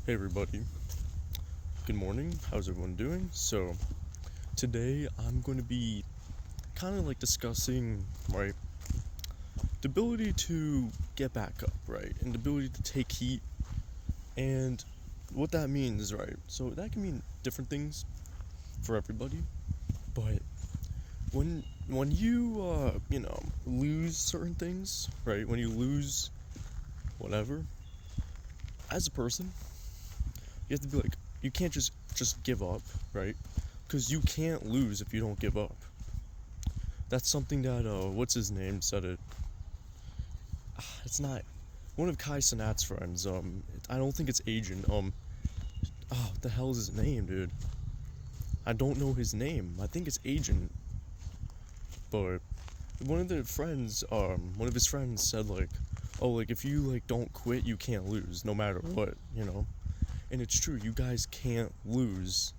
Hey everybody, good morning, how's everyone doing? So, today I'm going to be kind of like discussing, right, the ability to get back up, right, and the ability to take heat, and what that means, right? So, that can mean different things for everybody, but when you, lose certain things, right, when you lose whatever, as a person, you have to be like, you can't just give up, right? Because you can't lose if you don't give up. That's something that what's his name said it. It's not one of Kai Cenat's friends. I don't think it's Agent. What the hell is his name, dude? I don't know his name. I think it's Agent, but one of his friends said like, oh, like if you like don't quit, you can't lose, no matter what, you know. And it's true. You guys can't lose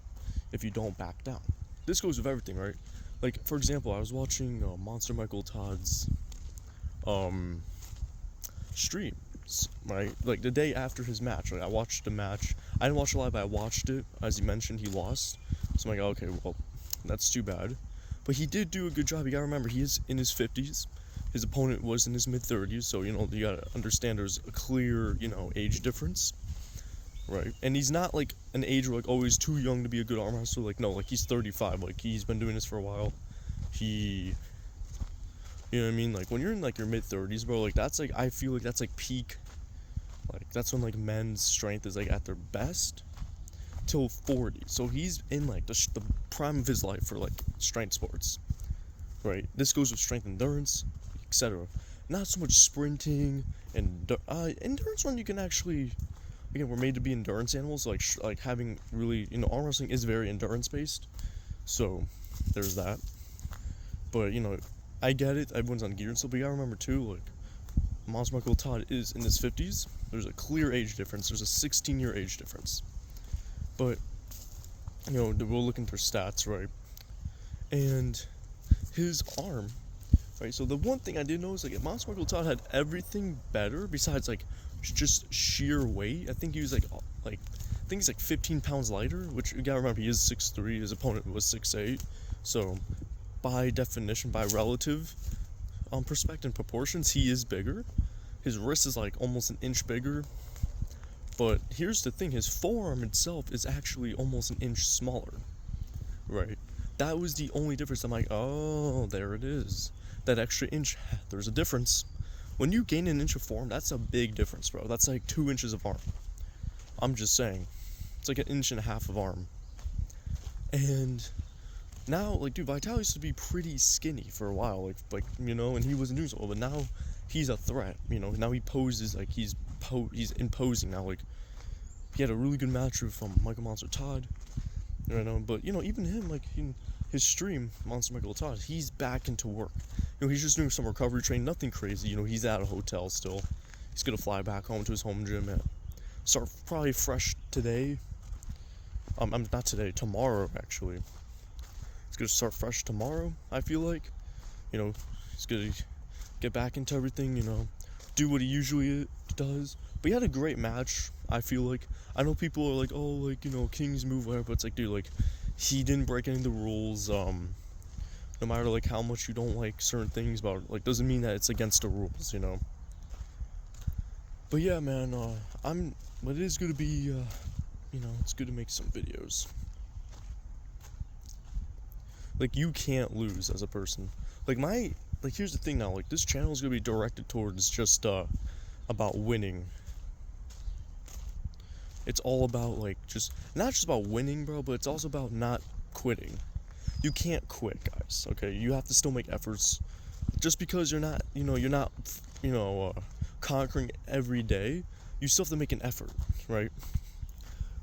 if you don't back down. This goes with everything, right? Like, for example, I was watching Monster Michael Todd's um, streams, right? Like, the day after his match. Like, I watched the match. I didn't watch it live, but I watched it. As he mentioned, he lost. So I'm like, okay, well, that's too bad. But he did do a good job. You gotta remember, he is in his 50s. His opponent was in his mid-30s, so, you know, you gotta understand there's a clear, you know, age difference. Right, and he's not like an age where like, oh, he's too young to be a good arm wrestler. Like, no, like he's 35. Like, he's been doing this for a while. You know what I mean? Like, when you're in like your mid 30s, bro, like that's like, I feel like that's like peak. Like, that's when like men's strength is like at their best till 40. So he's in like the prime of his life for like strength sports. Right. This goes with strength, endurance, etc. Not so much sprinting and endurance one you can actually. Again, we're made to be endurance animals, like having really, you know, arm wrestling is very endurance based, so there's that. But, you know, I get it, everyone's on gear and stuff, but you gotta remember too, like, Monster Michael Todd is in his 50s, there's a clear age difference, there's a 16-year age difference. But, you know, we'll look into their stats, right? And his arm, right, so the one thing I did know is, like, Monster Michael Todd had everything better besides, like, just sheer weight. I think he was I think he's like 15 pounds lighter, which you gotta remember, he is 6'3", his opponent was 6'8", so by definition, by relative perspective and proportions, he is bigger. His wrist is like almost an inch bigger, but here's the thing, his forearm itself is actually almost an inch smaller, right? That was the only difference. I'm like, oh, there it is, that extra inch, there's a difference. When you gain an inch of forearm, that's a big difference, bro. That's like 2 inches of arm. I'm just saying. It's like an inch and a half of arm. And now, like, dude, Vital used to be pretty skinny for a while, like you know, and he wasn't doing so well. But now he's a threat. You know, now he poses like he's imposing now. Like, he had a really good match with Michael Monster Todd. You know, but you know, even him, like his stream, Monster Michael Todd, he's back into work. You know, he's just doing some recovery training, nothing crazy. You know, he's at a hotel still. He's gonna fly back home to his home gym and start probably fresh today. I'm not today, tomorrow actually. He's gonna start fresh tomorrow, I feel like. You know, he's gonna get back into everything, you know, do what he usually does. But he had a great match, I feel like. I know people are like, oh, like, you know, King's move, whatever, but it's like, dude, like, he didn't break any of the rules. No matter like how much you don't like certain things about it, like, doesn't mean that it's against the rules, you know. But yeah, man, but it is good to be, you know, it's good to make some videos. Like, you can't lose as a person. Like, here's the thing now, like, this channel is gonna be directed towards just, about winning. It's all about, like, not just about winning, bro, but it's also about not quitting. You can't quit, guys, okay? You have to still make efforts. Just because you're not, conquering every day, you still have to make an effort, right?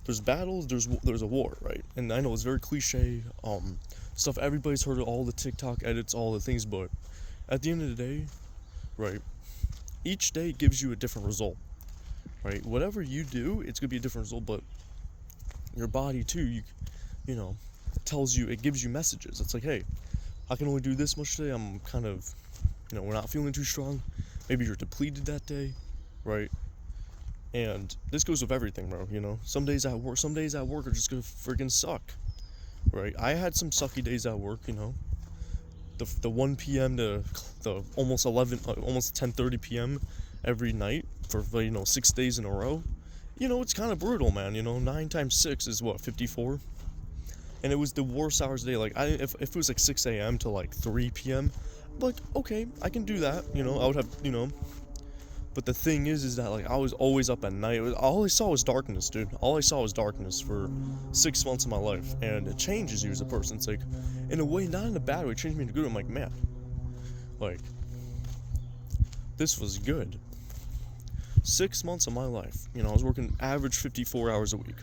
There's battles, there's a war, right? And I know it's very cliche, stuff everybody's heard of, all the TikTok edits, all the things, but at the end of the day, right, each day gives you a different result, right? Whatever you do, it's gonna be a different result, but your body too, you know, tells you, it gives you messages. It's like, hey, I can only do this much today. I'm kind of, you know, we're not feeling too strong. Maybe you're depleted that day, right? And this goes with everything, bro, you know? Some days at work are just gonna freaking suck, right? I had some sucky days at work, you know? The 1 p.m. to the almost 10:30 p.m. every night for, 6 days in a row. You know, it's kind of brutal, man, you know? 9 times 6 is what, 54? And it was the worst hours of the day. Like, if it was like 6 a.m. to like 3 p.m., like, okay, I can do that, you know? I would have, But the thing is that, like, I was always up at night. All I saw was darkness, dude. All I saw was darkness for 6 months of my life. And it changes you as a person. It's like, in a way, not in a bad way, it changed me in a good way. I'm like, man, like, this was good. 6 months of my life, I was working average 54 hours a week.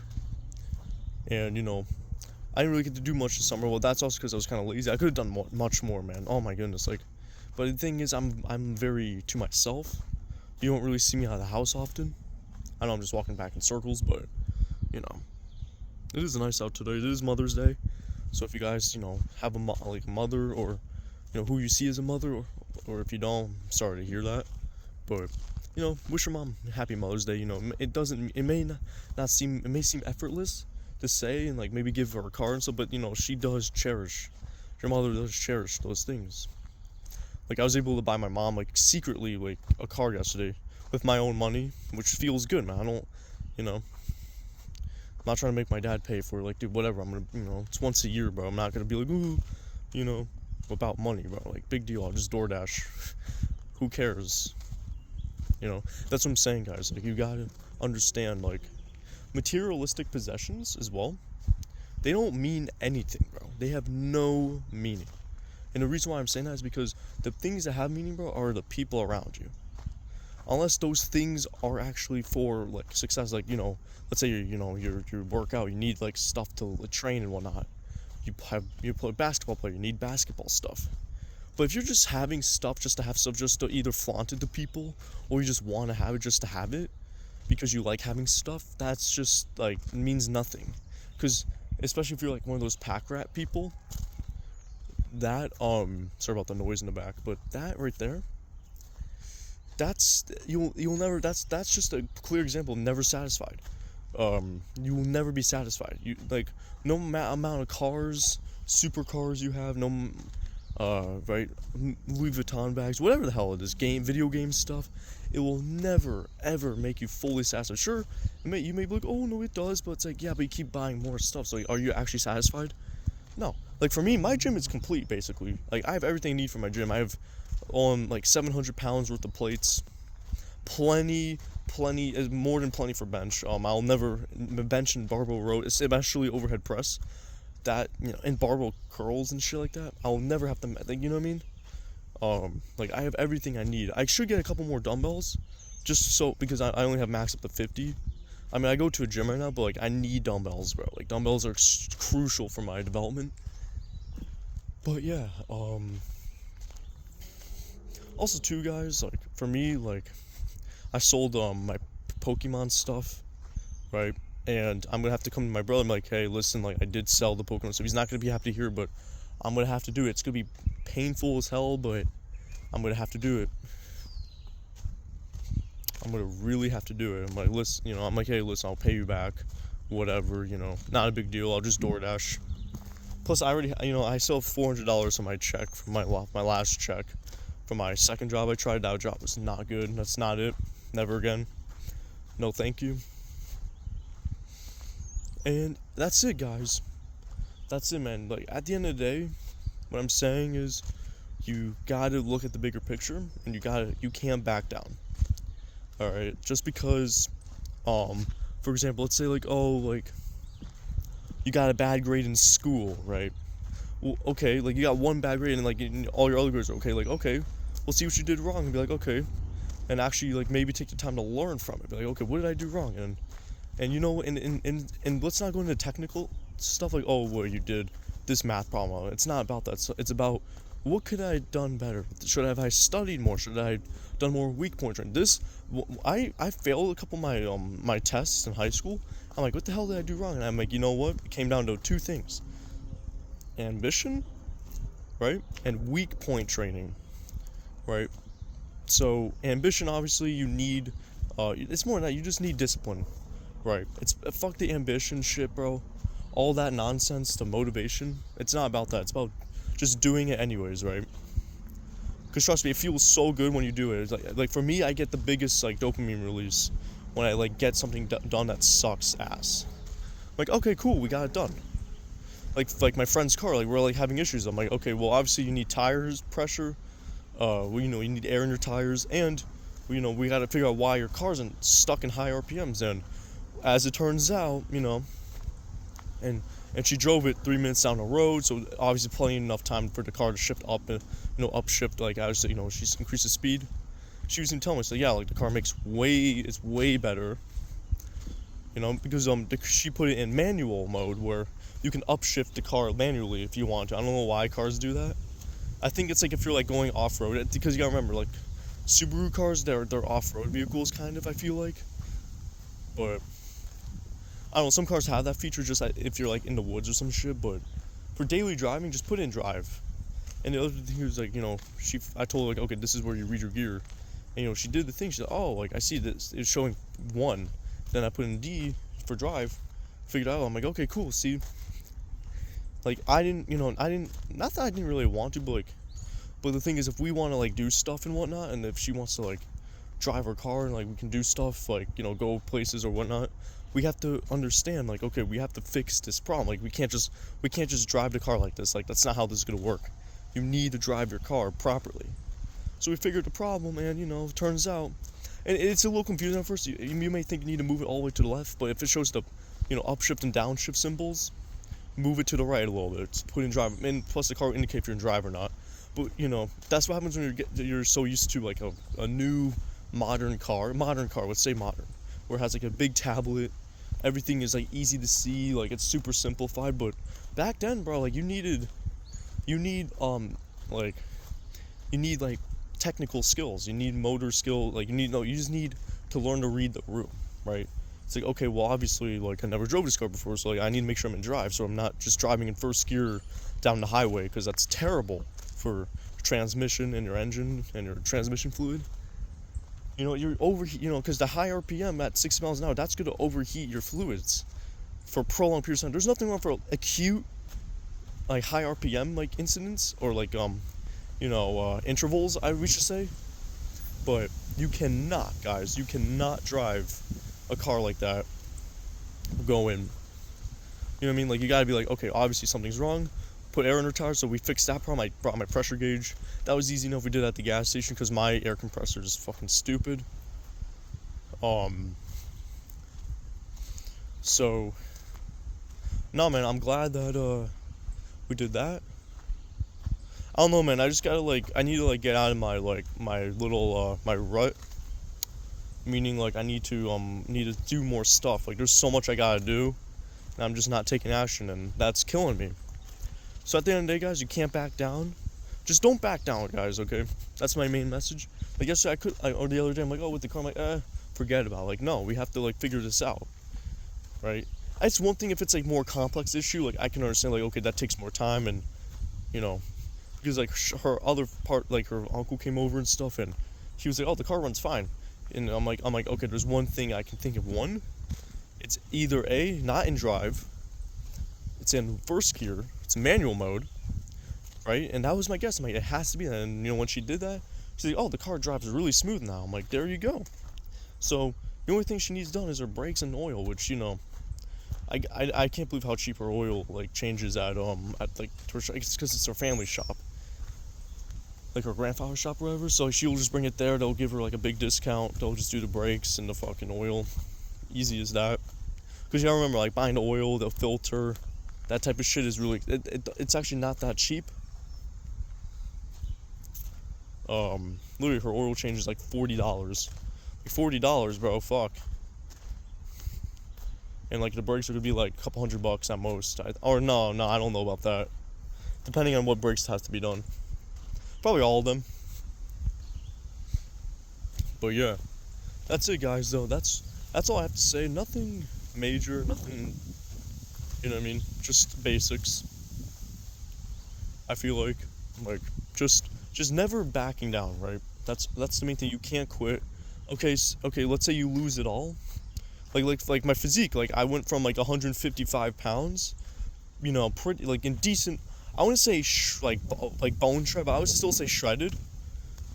And, I didn't really get to do much this summer. Well, that's also because I was kind of lazy. I could have done much more, man. Oh my goodness, like, but the thing is, I'm very to myself. You don't really see me out of the house often. I know I'm just walking back in circles, but, it is nice out today. It is Mother's Day. So if you guys, have a mother, or, who you see as a mother, or if you don't, I'm sorry to hear that. But, wish your mom happy Mother's Day. It may seem effortless to say, and, like, maybe give her a card and stuff, but, she does cherish, your mother does cherish those things. Like, I was able to buy my mom, like, secretly, like, a car yesterday with my own money, which feels good, man. I don't, I'm not trying to make my dad pay for it. Like, dude, whatever. I'm gonna, it's once a year, bro. I'm not gonna be like, ooh, about money, bro. Like, big deal. I'll just DoorDash. Who cares? That's what I'm saying, guys. Like, you gotta understand, like, materialistic possessions as well, they don't mean anything, bro. They have no meaning. And the reason why I'm saying that is because the things that have meaning, bro, are the people around you. Unless those things are actually for, like, success, like, let's say you work out, you need, like, stuff to train and whatnot. You play basketball player, you need basketball stuff. But if you're just having stuff just to have stuff, just to either flaunt it to people, or you just want to have it just to have it, because you like having stuff, that's just, like, means nothing. Because, especially if you're, like, one of those pack rat people, that, sorry about the noise in the back, but that right there, that's, you'll never, that's just a clear example of never satisfied. You will never be satisfied. You, like, no amount of cars, supercars you have, right, Louis Vuitton bags, whatever the hell it is, video game stuff, it will never, ever make you fully satisfied. Sure, you may be like, oh, no, it does, but it's like, yeah, but you keep buying more stuff, so, like, are you actually satisfied? No. Like, for me, my gym is complete, basically. Like, I have everything I need for my gym. I have, like, 700 pounds worth of plates, plenty, more than plenty for bench. I'll never, bench and barbell row, especially overhead press, that, and barbell curls and shit like that, I'll never have to, like, you know what I mean? Like, I have everything I need. I should get a couple more dumbbells, just so, because I only have max up to 50. I mean, I go to a gym right now, but, like, I need dumbbells, bro. Like, dumbbells are crucial for my development. But, yeah, also, too, guys, like, for me, like, I sold, my Pokemon stuff, right? And I'm gonna have to come to my brother and be like, hey, listen, like, I did sell the Pokemon stuff. He's not gonna be happy to hear it, but I'm gonna have to do it. It's gonna be painful as hell, but I'm gonna have to do it. I'm gonna really have to do it. I'm like, listen, I'm like, hey, listen, I'll pay you back, whatever, not a big deal. I'll just DoorDash. Plus, I already, I still have $400 on my check from my last check from my second job I tried. That job was not good. That's not it. Never again. No, thank you. And that's it, guys. That's it, man. Like, at the end of the day, what I'm saying is, you gotta look at the bigger picture, and you can't back down. Alright? Just because, for example, let's say, like, oh, like, you got a bad grade in school, right? Well, okay, like, you got one bad grade, and, like, all your other grades are okay. Like, okay, we'll see what you did wrong, and be like, okay, and actually, like, maybe take the time to learn from it. Be like, okay, what did I do wrong? And let's not go into technical stuff like, oh, well, you did this math problem. It's not about that. It's about, what could I have done better? Should I studied more? Should I have done more weak point training? I failed a couple of my tests in high school. I'm like, what the hell did I do wrong? And I'm like, you know what? It came down to two things: ambition, right, and weak point training, right? So ambition, obviously, you need It's more than that. You just need discipline, right? It's fuck the ambition shit, bro. All that nonsense, the motivation. It's not about that. It's about just doing it anyways, right? Because trust me, it feels so good when you do it. It's like for me, I get the biggest like dopamine release when I like get something done that sucks ass. Like, okay, cool, we got it done. Like my friend's car, like we're like having issues. I'm like, okay, well obviously you need tires pressure. Well, you need air in your tires, and we got to figure out why your car's stuck in high RPMs. And as it turns out, and she drove it 3 minutes down the road, so obviously plenty enough time for the car to shift up, upshift, like as she increases speed. She was telling me, so yeah, like the car it's way better, because she put it in manual mode where you can upshift the car manually if you want to. I don't know why cars do that. I think it's like if you're like going off-road, because you gotta remember, like Subaru cars, they're off-road vehicles kind of, I feel like. But I don't know, some cars have that feature just if you're like in the woods or some shit, but for daily driving, just put it in drive. And the other thing was like, I told her like, okay, this is where you read your gear. And she did the thing, she said, oh, like I see this, it's showing 1. Then I put in D for drive, figured out, I'm like, okay, cool, see. Like not that I didn't really want to, but the thing is, if we want to like do stuff and whatnot, and if she wants to like drive her car and like we can do stuff like go places or whatnot, we have to understand like, okay, we have to fix this problem. Like we can't just drive the car like this. Like that's not how this is gonna work. You need to drive your car properly. So we figured the problem, and it turns out, and it's a little confusing at first. You may think you need to move it all the way to the left, but if it shows the upshift and downshift symbols, move it to the right a little bit. Put in drive, and plus the car will indicate if you're in drive or not. But that's what happens when you're so used to like a new modern car, let's say modern, where it has like a big tablet, everything is like easy to see, like it's super simplified. But back then, bro, like you need like technical skills, you need motor skill, like you just need to learn to read the room, right? It's like, okay, well obviously like I never drove this car before, so like I need to make sure I'm in drive, so I'm not just driving in first gear down the highway, because that's terrible for transmission and your engine and your transmission fluid. You're overheat, because the high RPM at 60 miles an hour, that's going to overheat your fluids for prolonged periods of time. There's nothing wrong for acute, like high RPM like incidents or like intervals, we should say. But you cannot, guys, drive a car like that going. You know what I mean? Like you gotta be like, okay, obviously something's wrong. Put air in her tires, so we fixed that problem. I brought my pressure gauge. That was easy enough. We did that at the gas station because my air compressor is fucking stupid. So, no, man, I'm glad that we did that. I don't know, man. I just gotta I need to get out of my my little my rut. Meaning I need to do more stuff. Like there's so much I gotta do, and I'm just not taking action, and that's killing me. So at the end of the day, guys, you can't back down. Just don't back down, guys, okay? That's my main message. Like yesterday, or the other day, I'm like, oh, with the car, I'm like, forget about it. Like, no, we have to, figure this out, right? It's one thing if it's, more complex issue. Like, I can understand, okay, that takes more time, and, because, her other part, her uncle came over and stuff, and he was like, oh, the car runs fine. And I'm like, okay, there's one thing I can think of. One, it's either A, not in drive, it's in first gear, it's manual mode, right? And that was my guess. I'm like, it has to be. And when she did that, she's like, oh, the car drives really smooth now. I'm like, there you go. So the only thing she needs done is her brakes and oil, which I can't believe how cheap her oil changes at it's because it's her family shop, her grandfather's shop or whatever. So she'll just bring it there. They'll give her a big discount. They'll just do the brakes and the fucking oil, easy as that. Because you gotta remember, buying the oil, the filter, that type of shit is really, it's actually not that cheap. Literally her oil change is $40. $40, bro, fuck. And the brakes are gonna be a couple $100 at most. No, I don't know about that. Depending on what brakes has to be done. Probably all of them. But yeah, that's it, guys. Though that's all I have to say. Nothing major, nothing. You know what I mean? Just basics. I feel like just never backing down, right? That's the main thing. You can't quit. Okay, let's say you lose it all. Like my physique, like I went from like 155 pounds, you know, pretty like in decent. I wouldn't say like bone shred, but I would still say shredded,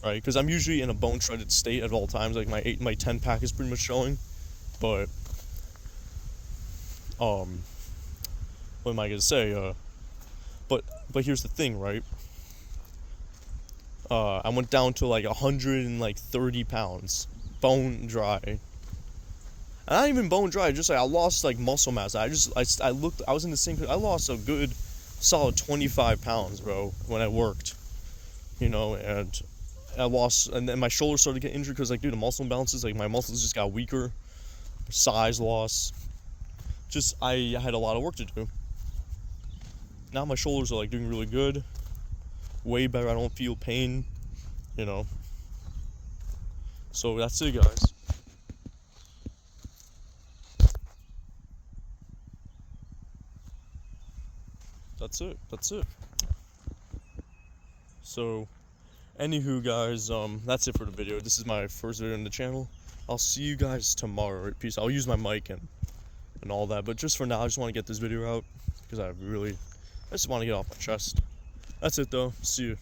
right? Because I'm usually in a bone shredded state at all times. Like my 10 pack is pretty much showing, but what am I gonna say? But here's the thing, right? I went down to like 130 pounds, bone dry. And not even bone dry, just like I lost like muscle mass. I looked, I was in the same. I lost a good, solid 25 pounds, bro, when I worked. You know, and I lost, and then my shoulders started to get injured because like, dude, the muscle imbalances, like my muscles just got weaker, size loss. Just I had a lot of work to do. Now my shoulders are like doing really good, way better. I don't feel pain, you know. So that's it, guys. That's it. So, anywho, guys, that's it for the video. This is my first video on the channel. I'll see you guys tomorrow. Right? Peace. I'll use my mic and all that, but just for now, I just want to get this video out because I just want to get off my chest. That's it, though. See you.